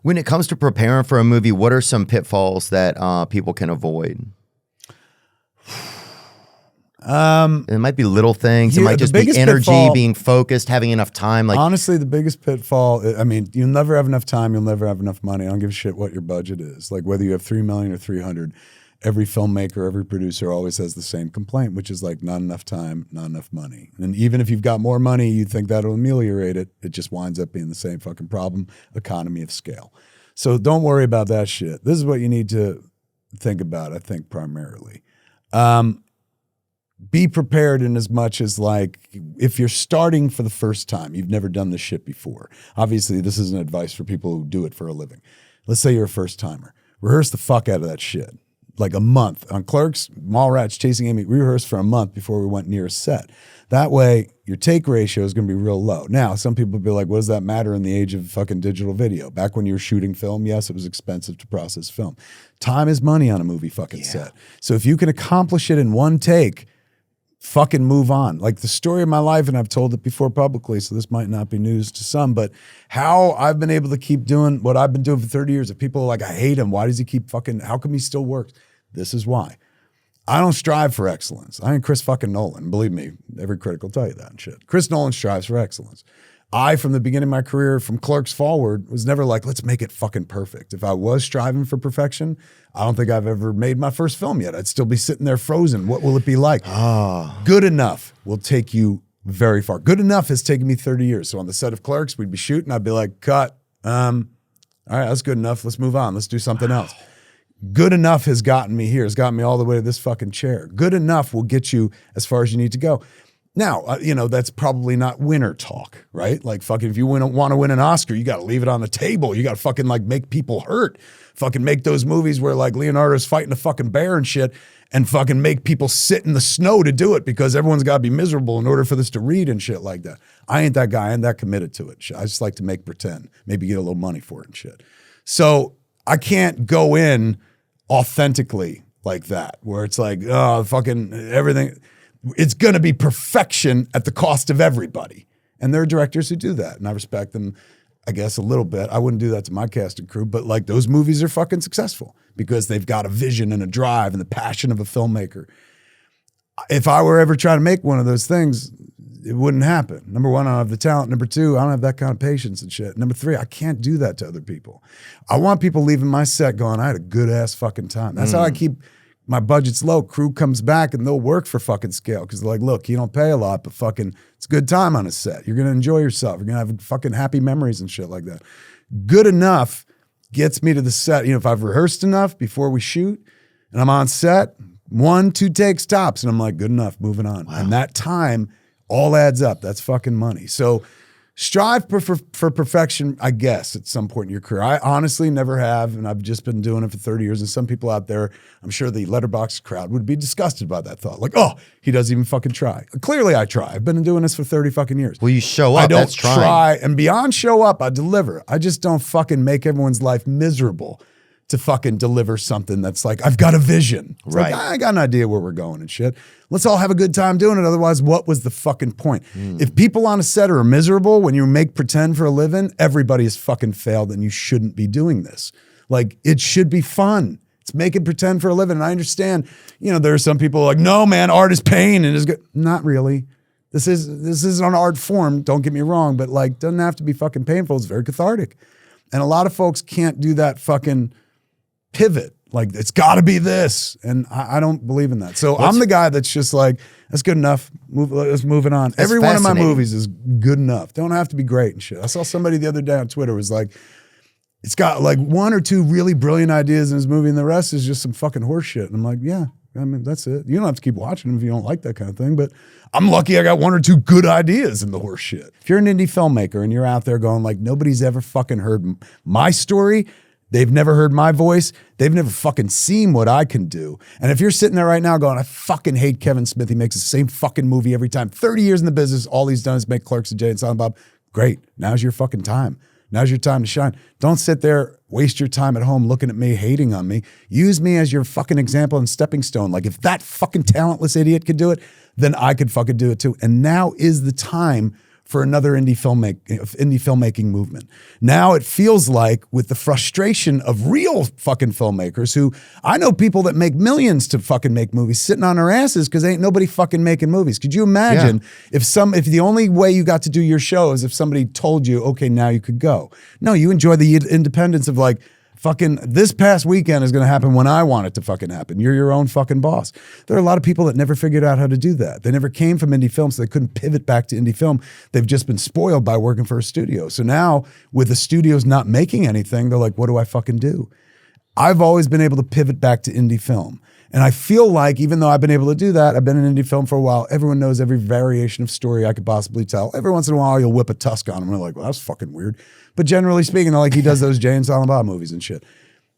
When it comes to preparing for a movie, what are some pitfalls that people can avoid? It might be little things. It might just be energy, being focused, having enough time. Like honestly, the biggest pitfall, I mean, you'll never have enough time. You'll never have enough money. I don't give a shit what your budget is. Like whether you have $3 million or 300, every filmmaker, every producer always has the same complaint, which is like not enough time, not enough money. And even if you've got more money, you think that'll ameliorate it. It just winds up being the same fucking problem, economy of scale. So don't worry about that shit. This is what you need to think about, I think, primarily. Be prepared in as much as like, if you're starting for the first time, you've never done this shit before. Obviously, this isn't advice for people who do it for a living. Let's say you're a first timer. Rehearse the fuck out of that shit. Like a month. On Clerks, Mallrats, Chasing Amy, we rehearsed for a month before we went near a set. That way, your take ratio is going to be real low. Now, some people will be like, what does that matter in the age of fucking digital video? Back when you were shooting film, yes, it was expensive to process film. Time is money on a movie fucking set. So if you can accomplish it in one take, fucking move on. Like the story of my life, and I've told it before publicly, so this might not be news to some, but how I've been able to keep doing what I've been doing for 30 years. If people are like, I hate him, why does he keep fucking, how come he still works? This is why. I don't strive for excellence. I ain't Chris fucking Nolan. Believe me, every critic will tell you that and shit. Chris Nolan strives for excellence. I, from the beginning of my career, from Clerks forward, was never like, let's make it fucking perfect. If I was striving for perfection, I don't think I've ever made my first film yet. I'd still be sitting there frozen. What will it be like? Good enough will take you very far. Good enough has taken me 30 years. So on the set of Clerks, we'd be shooting. I'd be like, cut. All right, that's good enough. Let's move on. Let's do something else. Good enough has gotten me here. It's gotten me all the way to this fucking chair. Good enough will get you as far as you need to go. Now, that's probably not winner talk, right? Like fucking if you want to win an Oscar, you got to leave it on the table. You got to fucking like make people hurt. Fucking make those movies where like Leonardo's fighting a fucking bear and shit and fucking make people sit in the snow to do it because everyone's got to be miserable in order for this to read and shit like that. I ain't that guy. I ain't that committed to it. I just like to make pretend, maybe get a little money for it and shit. So I can't go in authentically like that where it's like, oh, fucking everything. It's going to be perfection at the cost of everybody. And there are directors who do that. And I respect them, I guess, a little bit. I wouldn't do that to my cast and crew, but like those movies are fucking successful because they've got a vision and a drive and the passion of a filmmaker. If I were ever trying to make one of those things, it wouldn't happen. Number one, I don't have the talent. Number two, I don't have that kind of patience and shit. Number three, I can't do that to other people. I want people leaving my set going, I had a good ass fucking time. That's how I keep my budget's low. Crew comes back and they'll work for fucking scale because they're like, look, you don't pay a lot, but fucking it's a good time on a set. You're going to enjoy yourself. You're going to have fucking happy memories and shit like that. Good enough gets me to the set. If I've rehearsed enough before we shoot and I'm on set, 1-2 takes tops and I'm like, good enough, moving on. Wow. And that time all adds up. That's fucking money. So strive for perfection, I guess, at some point in your career. I honestly never have, and I've just been doing it for 30 years. And some people out there, I'm sure the Letterboxd crowd would be disgusted by that thought. Like, oh, he doesn't even fucking try. Clearly I try. I've been doing this for 30 fucking years. Well, you show up. I don't That's try. And beyond show up, I deliver. I just don't fucking make everyone's life miserable to fucking deliver something that's like, I've got a vision. It's right. Like, I got an idea where we're going and shit. Let's all have a good time doing it. Otherwise, what was the fucking point? If people on a set are miserable when you make pretend for a living, everybody has fucking failed and you shouldn't be doing this. Like, it should be fun. It's making pretend for a living. And I understand, there are some people like, no, man, art is pain and is good. Not really. This is an art form. Don't get me wrong, but like, doesn't have to be fucking painful. It's very cathartic. And a lot of folks can't do that fucking pivot. Like, it's got to be this. And I don't believe in that. So I'm the guy that's just like, that's good enough. Let's move it on. Every one of my movies is good enough. Don't have to be great and shit. I saw somebody the other day on Twitter was like, it's got like 1 or 2 really brilliant ideas in his movie and the rest is just some fucking horse shit. And I'm like, yeah, I mean, that's it. You don't have to keep watching them if you don't like that kind of thing. But I'm lucky I got 1 or 2 good ideas in the horse shit. If you're an indie filmmaker and you're out there going like, nobody's ever fucking heard my story, they've never heard my voice. They've never fucking seen what I can do. And if you're sitting there right now going, I fucking hate Kevin Smith. He makes the same fucking movie every time. 30 years in the business. All he's done is make Clerks and Jay and Silent Bob. Great. Now's your fucking time. Now's your time to shine. Don't sit there, waste your time at home looking at me, hating on me. Use me as your fucking example and stepping stone. Like, if that fucking talentless idiot could do it, then I could fucking do it too. And now is the time for another indie filmmaking movement. Now it feels like, with the frustration of real fucking filmmakers who, I know people that make millions to fucking make movies sitting on their asses because ain't nobody fucking making movies. Could you imagine if the only way you got to do your show is if somebody told you, okay, now you could go? No, you enjoy the independence of like, fucking this past weekend is going to happen when I want it to fucking happen. You're your own fucking boss. There are a lot of people that never figured out how to do that. They never came from indie film, so they couldn't pivot back to indie film. They've just been spoiled by working for a studio. So now, with the studios not making anything, they're like, what do I fucking do? I've always been able to pivot back to indie film. And I feel like, even though I've been able to do that, I've been in indie film for a while, everyone knows every variation of story I could possibly tell. Every once in a while, you'll whip a tusk on them, and they're like, well, that's fucking weird. But generally speaking, they're like, he does those Jay and Silent Bob movies and shit.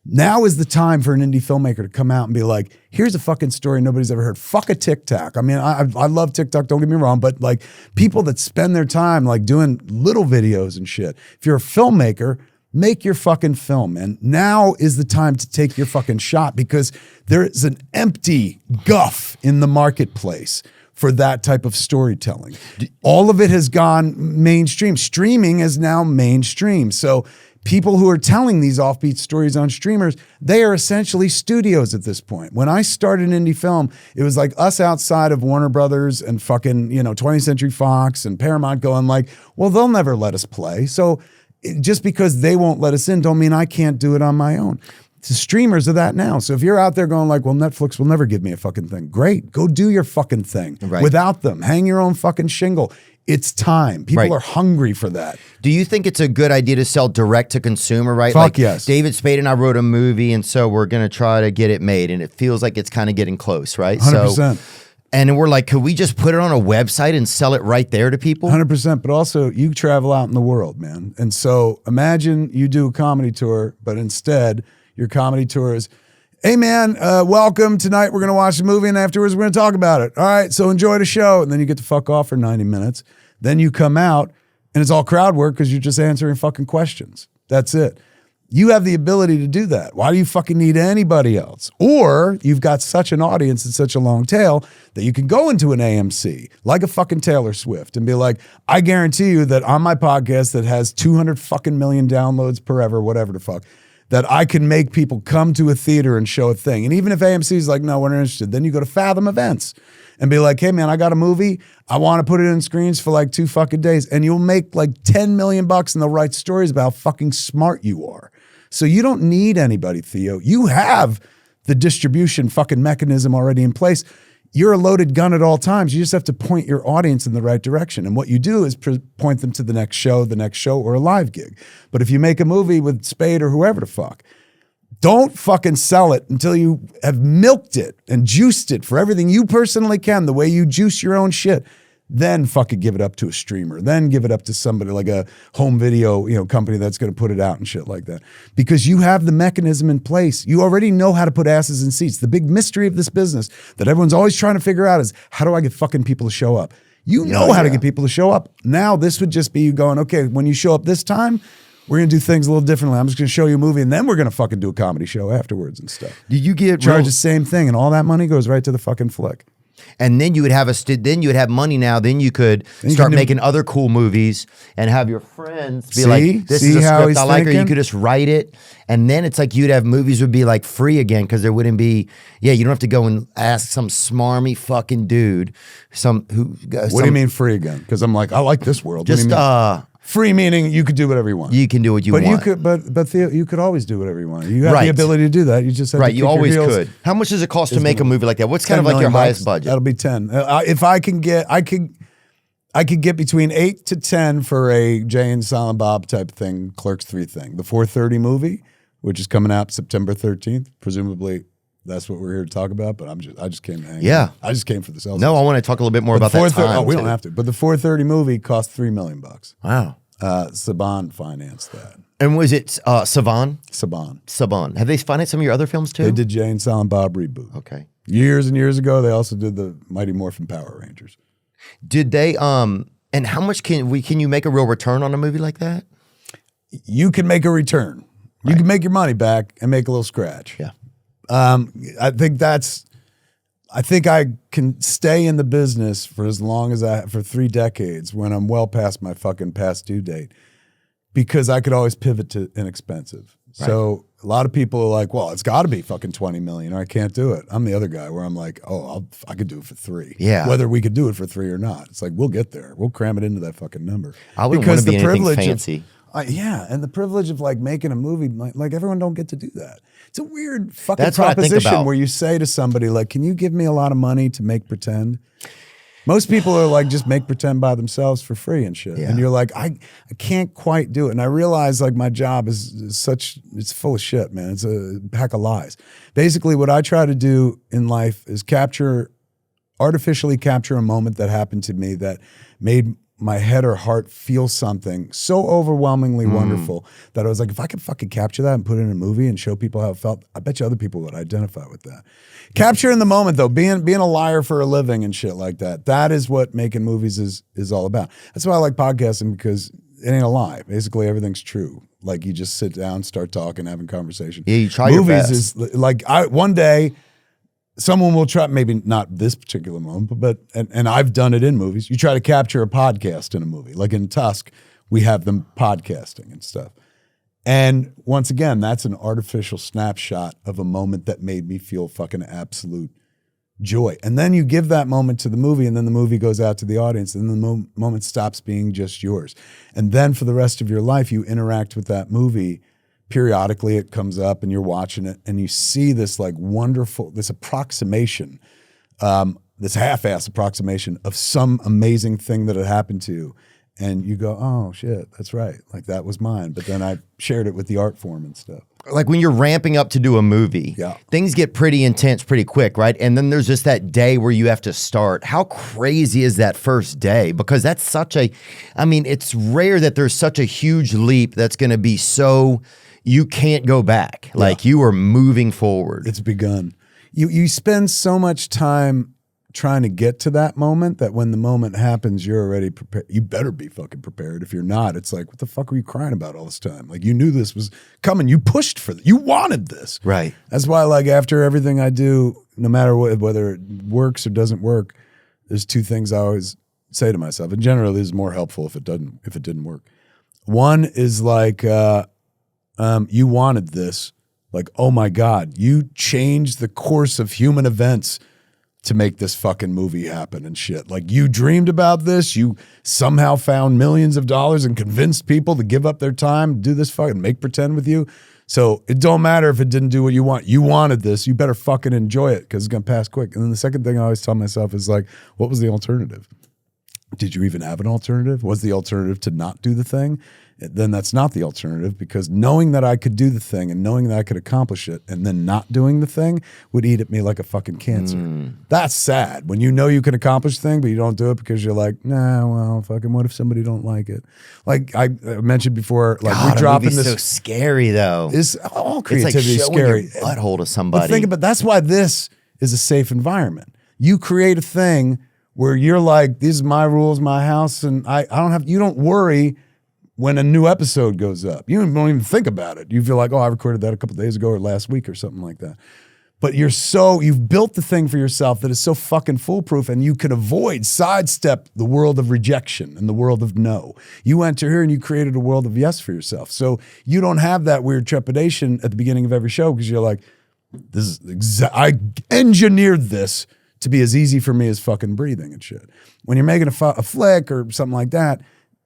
Now is the time for an indie filmmaker to come out and be like, here's a fucking story nobody's ever heard. Fuck a TikTok. I mean, I love TikTok, don't get me wrong, but like people that spend their time like doing little videos and shit. If you're a filmmaker, make your fucking film. And now is the time to take your fucking shot, because there is an empty guff in the marketplace for that type of storytelling. All of it has gone mainstream. Streaming is now mainstream. So people who are telling these offbeat stories on streamers, they are essentially studios at this point. When I started indie film, it was like us outside of Warner Brothers and fucking, 20th Century Fox and Paramount going like, well, they'll never let us play. So just because they won't let us in don't mean I can't do it on my own. The streamers are that now. So if you're out there going like, well, Netflix will never give me a fucking thing. Great. Go do your fucking thing without them. Hang your own fucking shingle. It's time. People are hungry for that. Do you think it's a good idea to sell direct to consumer, right? Fuck like yes. David Spade and I wrote a movie, and so we're going to try to get it made, and it feels like it's kind of getting close, right? 100%. So, and we're like, could we just put it on a website and sell it right there to people? 100%. But also, you travel out in the world, man. And so imagine you do a comedy tour, but instead your comedy tour is, hey, man, welcome. Tonight we're going to watch the movie, and afterwards we're going to talk about it. All right, so enjoy the show. And then you get to fuck off for 90 minutes. Then you come out, and it's all crowd work because you're just answering fucking questions. That's it. You have the ability to do that. Why do you fucking need anybody else? Or you've got such an audience and such a long tail that you can go into an AMC like a fucking Taylor Swift and be like, I guarantee you that on my podcast that has 200 fucking million downloads per ever, whatever the fuck, that I can make people come to a theater and show a thing. And even if AMC is like, no, we're not interested, then you go to Fathom Events and be like, hey man, I got a movie. I want to put it in screens for like 2 fucking days. And you'll make like 10 million bucks and they'll write stories about how fucking smart you are. So you don't need anybody, Theo. You have the distribution fucking mechanism already in place. You're a loaded gun at all times. You just have to point your audience in the right direction. And what you do is point them to the next show, or a live gig. But if you make a movie with Spade or whoever the fuck, don't fucking sell it until you have milked it and juiced it for everything you personally can, the way you juice your own shit. Then fucking give it up to a streamer. Then give it up to somebody like a home video, company that's going to put it out and shit like that. Because you have the mechanism in place. You already know how to put asses in seats. The big mystery of this business that everyone's always trying to figure out is, how do I get fucking people to show up? You know how to get people to show up. Now this would just be you going, okay, when you show up this time, we're going to do things a little differently. I'm just going to show you a movie, and then we're going to fucking do a comedy show afterwards and stuff. Did you get charge the same thing, and all that money goes right to the fucking flick. And then you would have money now. Then you could start making other cool movies and have your friends be like, this is a script I like, or you could just write it. And then it's like you'd have movies would be like free again because there wouldn't be, you don't have to go and ask some smarmy fucking dude. What do you mean free again? Because I'm like, I like this world. Just free meaning you could do whatever you want. You can do what you want. But Theo, you could always do whatever you want. You have the ability to do that. You just have to you always could. How much does it cost to make a movie like that? What's kind of like your highest budget? That'll be 10. If I could get between 8 to 10 for a Jay and Silent Bob type thing, Clerks 3 thing. The 4:30 movie, which is coming out September 13th, presumably. That's what we're here to talk about, but I just came to hang out. I just came for the sales. No, I want to talk a little bit more about that time. Oh, we don't have to. But the 4:30 movie cost $3 million. Wow. Saban financed that. And was it Saban? Saban. Have they financed some of your other films too? They did Jay and Silent Bob reboot. Okay. Years and years ago, they also did the Mighty Morphin Power Rangers. Did they? And how much can you make a real return on a movie like that? You can make a return. You can make your money back and make a little scratch. Yeah. I think that's I think I can stay in the business for as long as for 3 decades when I'm well past my fucking past due date, because I could always pivot to inexpensive. Right. So a lot of people are like, well, it's got to be fucking 20 million or I can't do it. I'm the other guy where I'm like, oh, I could do it for 3. Yeah. Whether we could do it for 3 or not. It's like, we'll get there. We'll cram it into that fucking number. I wouldn't want to be anything fancy. Yeah, and the privilege of like making a movie, like everyone don't get to do that. It's a weird fucking proposition where you say to somebody like, can you give me a lot of money to make pretend? Most people are like, just make pretend by themselves for free and shit. Yeah. And you're like, I can't quite do it. And I realize like my job is such, it's full of shit, man. It's a pack of lies. Basically what I try to do in life is artificially capture a moment that happened to me that made my head or heart feel something so overwhelmingly wonderful that I was like, if I could fucking capture that and put it in a movie and show people how it felt, I bet you other people would identify with that. Capture in the moment though, being a liar for a living and shit like that. That is what making movies is all about. That's why I like podcasting, because it ain't a lie. Basically everything's true. Like you just sit down, start talking, having conversation. Yeah, you try your best. Movies is like, one day someone will try, maybe not this particular moment, but and I've done it in movies. You try to capture a podcast in a movie. Like in Tusk, we have them podcasting and stuff. And once again, that's an artificial snapshot of a moment that made me feel fucking absolute joy. And then you give that moment to the movie, and then the movie goes out to the audience, and the moment stops being just yours. And then for the rest of your life, you interact with that movie. Periodically it comes up and you're watching it and you see this like wonderful, this approximation, this half-ass approximation of some amazing thing that had happened to you. And you go, oh shit, that's right. Like that was mine. But then I shared it with the art form and stuff. Like when you're ramping up to do a movie, things get pretty intense pretty quick, right? And then there's just that day where you have to start. How crazy is that first day? Because that's such it's rare that there's such a huge leap that's going to be so, you can't go back. Like you are moving forward. It's begun. You spend so much time trying to get to that moment that when the moment happens, you're already prepared. You better be fucking prepared. If you're not, it's like, what the fuck were you crying about all this time? Like you knew this was coming. You pushed for this. You wanted this. Right. That's why like after everything I do, no matter what, whether it works or doesn't work, there's 2 things I always say to myself. And generally this is more helpful if it didn't work. One is like, you wanted this. Like, oh my God, you changed the course of human events to make this fucking movie happen and shit. Like you dreamed about this. You somehow found millions of dollars and convinced people to give up their time, do this fucking make pretend with you. So it don't matter if it didn't do what you want. You wanted this. You better fucking enjoy it because it's going to pass quick. And then the second thing I always tell myself is like, what was the alternative? Did you even have an alternative? Was the alternative to not do the thing? Then that's not the alternative, because knowing that I could do the thing and knowing that I could accomplish it and then not doing the thing would eat at me like a fucking cancer. That's sad. When you know you can accomplish the thing, but you don't do it because you're like, nah, well, fucking what if somebody don't like it? Like I mentioned before, like we drop in this. So scary though. It's all creativity it's like is scary. Your butthole to somebody. But think about that's why this is a safe environment. You create a thing where you're like, these are my rules, my house, and you don't worry when a new episode goes up. You don't even think about it. You feel like, oh, I recorded that a couple days ago or last week or something like that. But you've built the thing for yourself that is so fucking foolproof, and you can sidestep the world of rejection and the world of no. You enter here and you created a world of yes for yourself. So you don't have that weird trepidation at the beginning of every show because you're like, I engineered this to be as easy for me as fucking breathing and shit. When you're making a flick or something like that,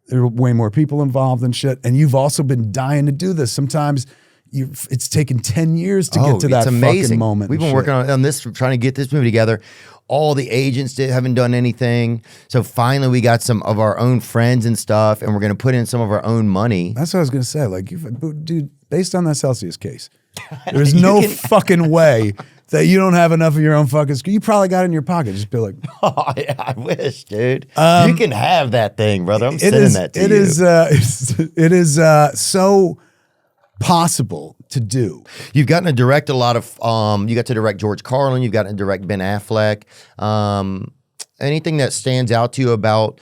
there are way more people involved and shit. And you've also been dying to do this. Sometimes it's taken 10 years to get to that fucking moment. We've been working on this, trying to get this movie together. All the agents haven't done anything. So finally we got some of our own friends and stuff, and we're going to put in some of our own money. That's what I was going to say. Like, dude, based on that Celsius case, there's no fucking way that you don't have enough of your own fucking screw. You probably got it in your pocket. Just be like, oh, yeah, I wish, dude. You can have that thing, brother. I'm sending that to you. It is so possible to do. You've gotten to direct a lot of, you got to direct George Carlin. You've gotten to direct Ben Affleck. Anything that stands out to you about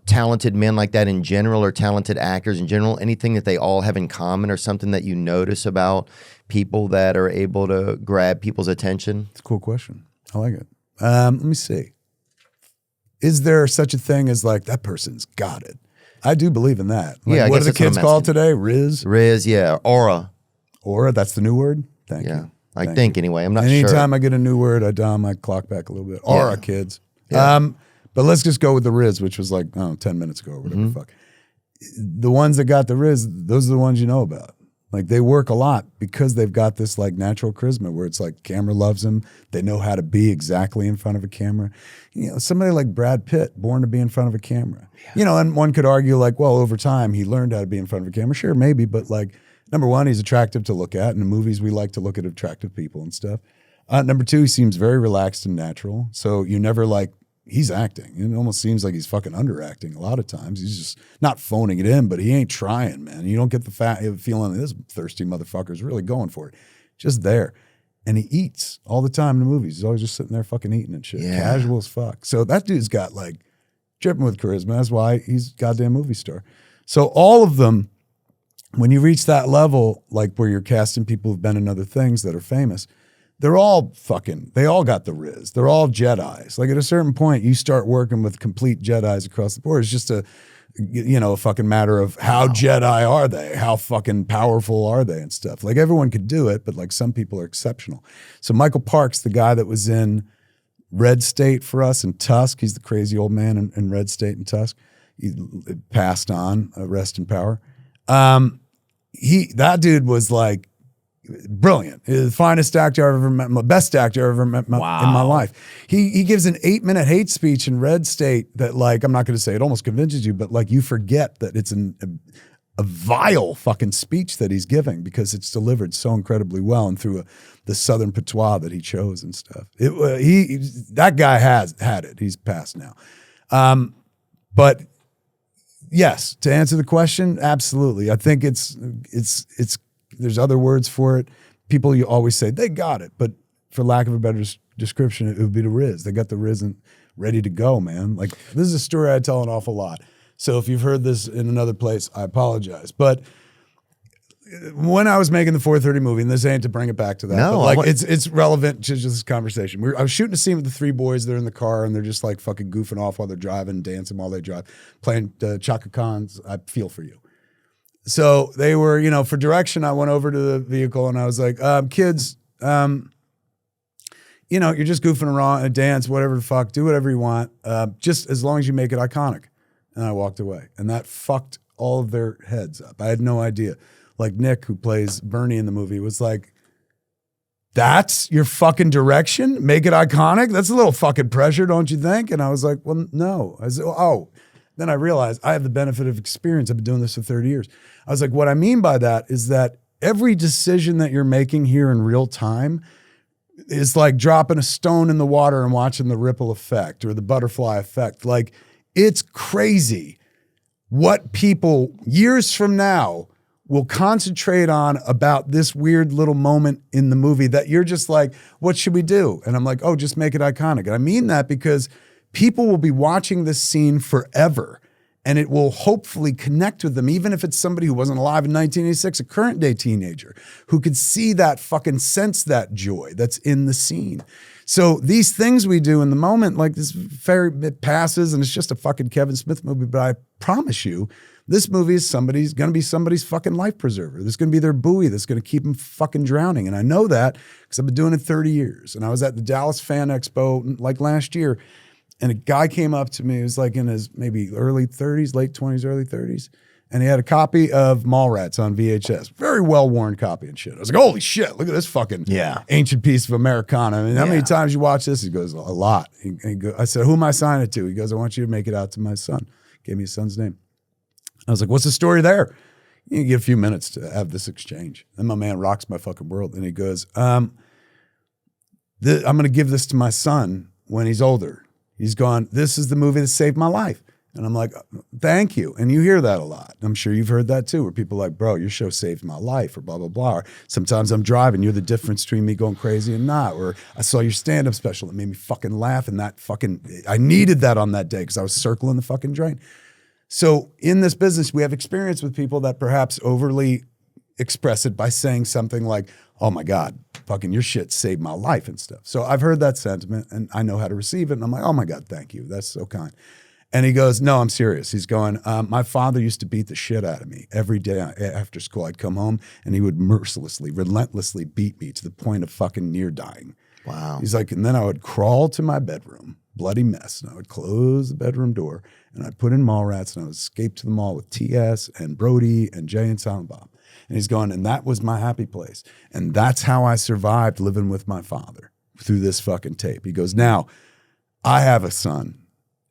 talented men like that in general, or talented actors in general? Anything that they all have in common, or something that you notice about people that are able to grab people's attention? It's a cool question. I like it. Let me see. Is there such a thing as like, that person's got it? I do believe in that. Like, Yeah, I what guess are the that's what kids I'm called asking. today? Riz? Riz, yeah. Aura. Aura, that's the new word? Thank Yeah. you. I Thank think you. anyway. I'm not Anytime sure. I get a new word, I dial my clock back a little bit. Aura, kids. Yeah. But let's just go with the Riz, which was like, 10 minutes ago or whatever the fuck. The ones that got the Riz, those are the ones you know about. Like, they work a lot because they've got this like natural charisma where it's like camera loves them. They know how to be exactly in front of a camera. You know, somebody like Brad Pitt, born to be in front of a camera. Yeah. You know, and one could argue like, well, over time he learned how to be in front of a camera. Sure, maybe, but like, number one, he's attractive to look at. In the movies, we like to look at attractive people and stuff. Number two, he seems very relaxed and natural. So you never like, he's acting. It almost seems like he's fucking underacting a lot of times. He's just not phoning it in, but he ain't trying, man. You don't get the feeling this thirsty motherfucker's really going for it. Just there. And he eats all the time in the movies. He's always just sitting there fucking eating and shit. Yeah. Casual as fuck. So that dude's got like dripping with charisma. That's why he's a goddamn movie star. So all of them, when you reach that level, like where you're casting people who've been in other things that are famous, they all got the Riz. They're all Jedis. Like at a certain point, you start working with complete Jedis across the board. It's just a fucking matter of how Jedi are they? How fucking powerful are they and stuff? Like everyone could do it, but like some people are exceptional. So Michael Parks, the guy that was in Red State for us and Tusk, he's the crazy old man in Red State and Tusk. He passed on, rest in power. That dude was like, brilliant. The finest actor I've ever met, my best actor I've ever met in my life. He gives an 8-minute hate speech in Red State that, like, I'm not going to say it almost convinces you, but like you forget that it's a vile fucking speech that he's giving because it's delivered so incredibly well and through the Southern patois that he chose and stuff. That guy has had it. He's passed now. But yes, to answer the question, absolutely. I think it's there's other words for it. People, you always say they got it, but for lack of a better description, it would be the Riz. They got the Riz and ready to go, man. Like, this is a story I tell an awful lot. So if you've heard this in another place, I apologize. But when I was making the 4:30 movie, and this ain't to bring it back to that, no, but like it's relevant to just this conversation. I was shooting a scene with the three boys. They're in the car and they're just like fucking goofing off while they're driving, dancing while they drive, playing Chaka Khan's "I Feel For You." So they were, for direction, I went over to the vehicle and I was like, kids, you're just goofing around and dance, whatever the fuck, do whatever you want, just as long as you make it iconic. And I walked away. And that fucked all of their heads up. I had no idea. Like Nick, who plays Bernie in the movie, was like, that's your fucking direction? Make it iconic? That's a little fucking pressure, don't you think? And I was like, well, no. I said, oh. Then I realized I have the benefit of experience. I've been doing this for 30 years. I was like, what I mean by that is that every decision that you're making here in real time is like dropping a stone in the water and watching the ripple effect or the butterfly effect. Like, it's crazy what people years from now will concentrate on about this weird little moment in the movie that you're just like, what should we do? And I'm like, oh, just make it iconic. And I mean that because people will be watching this scene forever and it will hopefully connect with them, even if it's somebody who wasn't alive in 1986, a current day teenager who could see that fucking sense that joy that's in the scene. So these things we do in the moment, like this it passes and it's just a fucking Kevin Smith movie, but I promise you, this movie is going to be somebody's fucking life preserver. This is going to be their buoy that's going to keep them fucking drowning. And I know that because I've been doing it 30 years. And I was at the Dallas Fan Expo like last year. And a guy came up to me, he was like in his maybe early 30s, late 20s, early 30s. And he had a copy of Mallrats on VHS. Very well-worn copy and shit. I was like, holy shit, look at this fucking ancient piece of Americana. I mean, how many times you watch this? He goes, a lot. I said, who am I signing it to? He goes, I want you to make it out to my son. Gave me his son's name. I was like, what's the story there? You get a few minutes to have this exchange. Then my man rocks my fucking world. And he goes, I'm going to give this to my son when he's older. He's gone, this is the movie that saved my life. And I'm like, thank you. And you hear that a lot. I'm sure you've heard that too, where people are like, bro, your show saved my life or blah, blah, blah. Or sometimes I'm driving, you're the difference between me going crazy and not. Or I saw your stand-up special that made me fucking laugh and I needed that on that day because I was circling the fucking drain. So in this business, we have experience with people that perhaps overly express it by saying something like, oh my God, fucking your shit saved my life and stuff. So I've heard that sentiment and I know how to receive it. And I'm like, oh my God, thank you. That's so kind. And he goes, no, I'm serious. He's going, my father used to beat the shit out of me every day after school. I'd come home and he would mercilessly, relentlessly beat me to the point of fucking near dying. Wow. He's like, and then I would crawl to my bedroom, bloody mess, and I would close the bedroom door and I'd put in Mallrats and I would escape to the mall with T.S. and Brody and Jay and Silent Bob. And he's going, and that was my happy place. And that's how I survived living with my father through this fucking tape. He goes, now I have a son.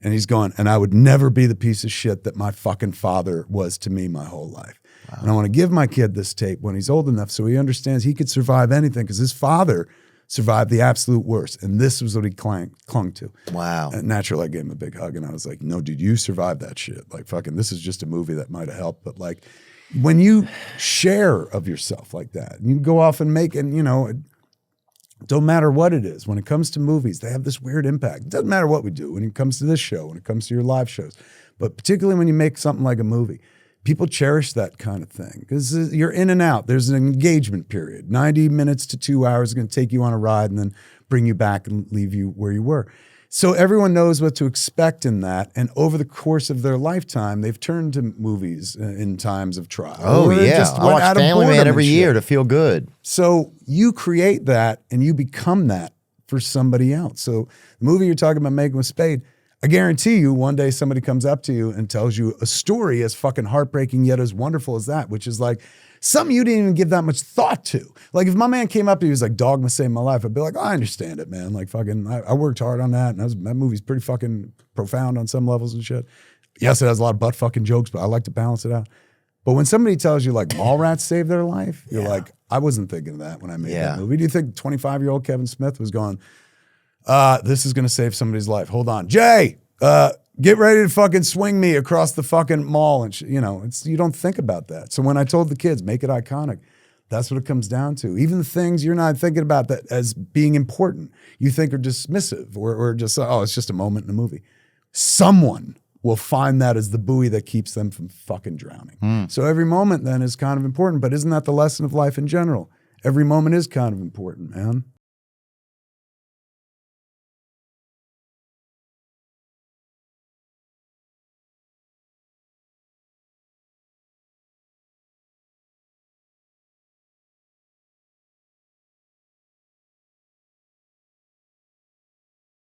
And he's going, and I would never be the piece of shit that my fucking father was to me my whole life. Wow. And I want to give my kid this tape when he's old enough so he understands he could survive anything because his father survived the absolute worst. And this was what he clung to. Wow. And naturally, I gave him a big hug and I was like, no, dude, you survived that shit. Like, fucking, this is just a movie that might have helped. But like, when you share of yourself like that, and you go off and make, and you know, don't matter what it is. When it comes to movies, they have this weird impact. It doesn't matter what we do when it comes to this show, when it comes to your live shows, but particularly when you make something like a movie, people cherish that kind of thing because you're in and out. There's an engagement period. 90 minutes to 2 hours is going to take you on a ride and then bring you back and leave you where you were. So everyone knows what to expect in that. And over the course of their lifetime, they've turned to movies in times of trial. Oh, yeah. I watch Family Man every year to feel good. So you create that and you become that for somebody else. So the movie you're talking about making with Spade, I guarantee you one day somebody comes up to you and tells you a story as fucking heartbreaking yet as wonderful as that, which is like, something you didn't even give that much thought to. Like if my man came up to you, he was like, Dogma saved my life. I'd be like, oh, I understand it, man. Like fucking, I worked hard on that. And that movie's pretty fucking profound on some levels and shit. Yes, it has a lot of butt fucking jokes, but I like to balance it out. But when somebody tells you like Mallrats saved their life, you're like, I wasn't thinking of that when I made that movie. Do you think 25-year-old Kevin Smith was going, this is going to save somebody's life. Hold on. Jay, get ready to fucking swing me across the fucking mall. And you know, you don't think about that. So when I told the kids, make it iconic, that's what it comes down to. Even the things you're not thinking about that as being important, you think are dismissive or just, oh, it's just a moment in a movie. Someone will find that as the buoy that keeps them from fucking drowning. So every moment then is kind of important, but isn't that the lesson of life in general? Every moment is kind of important, man.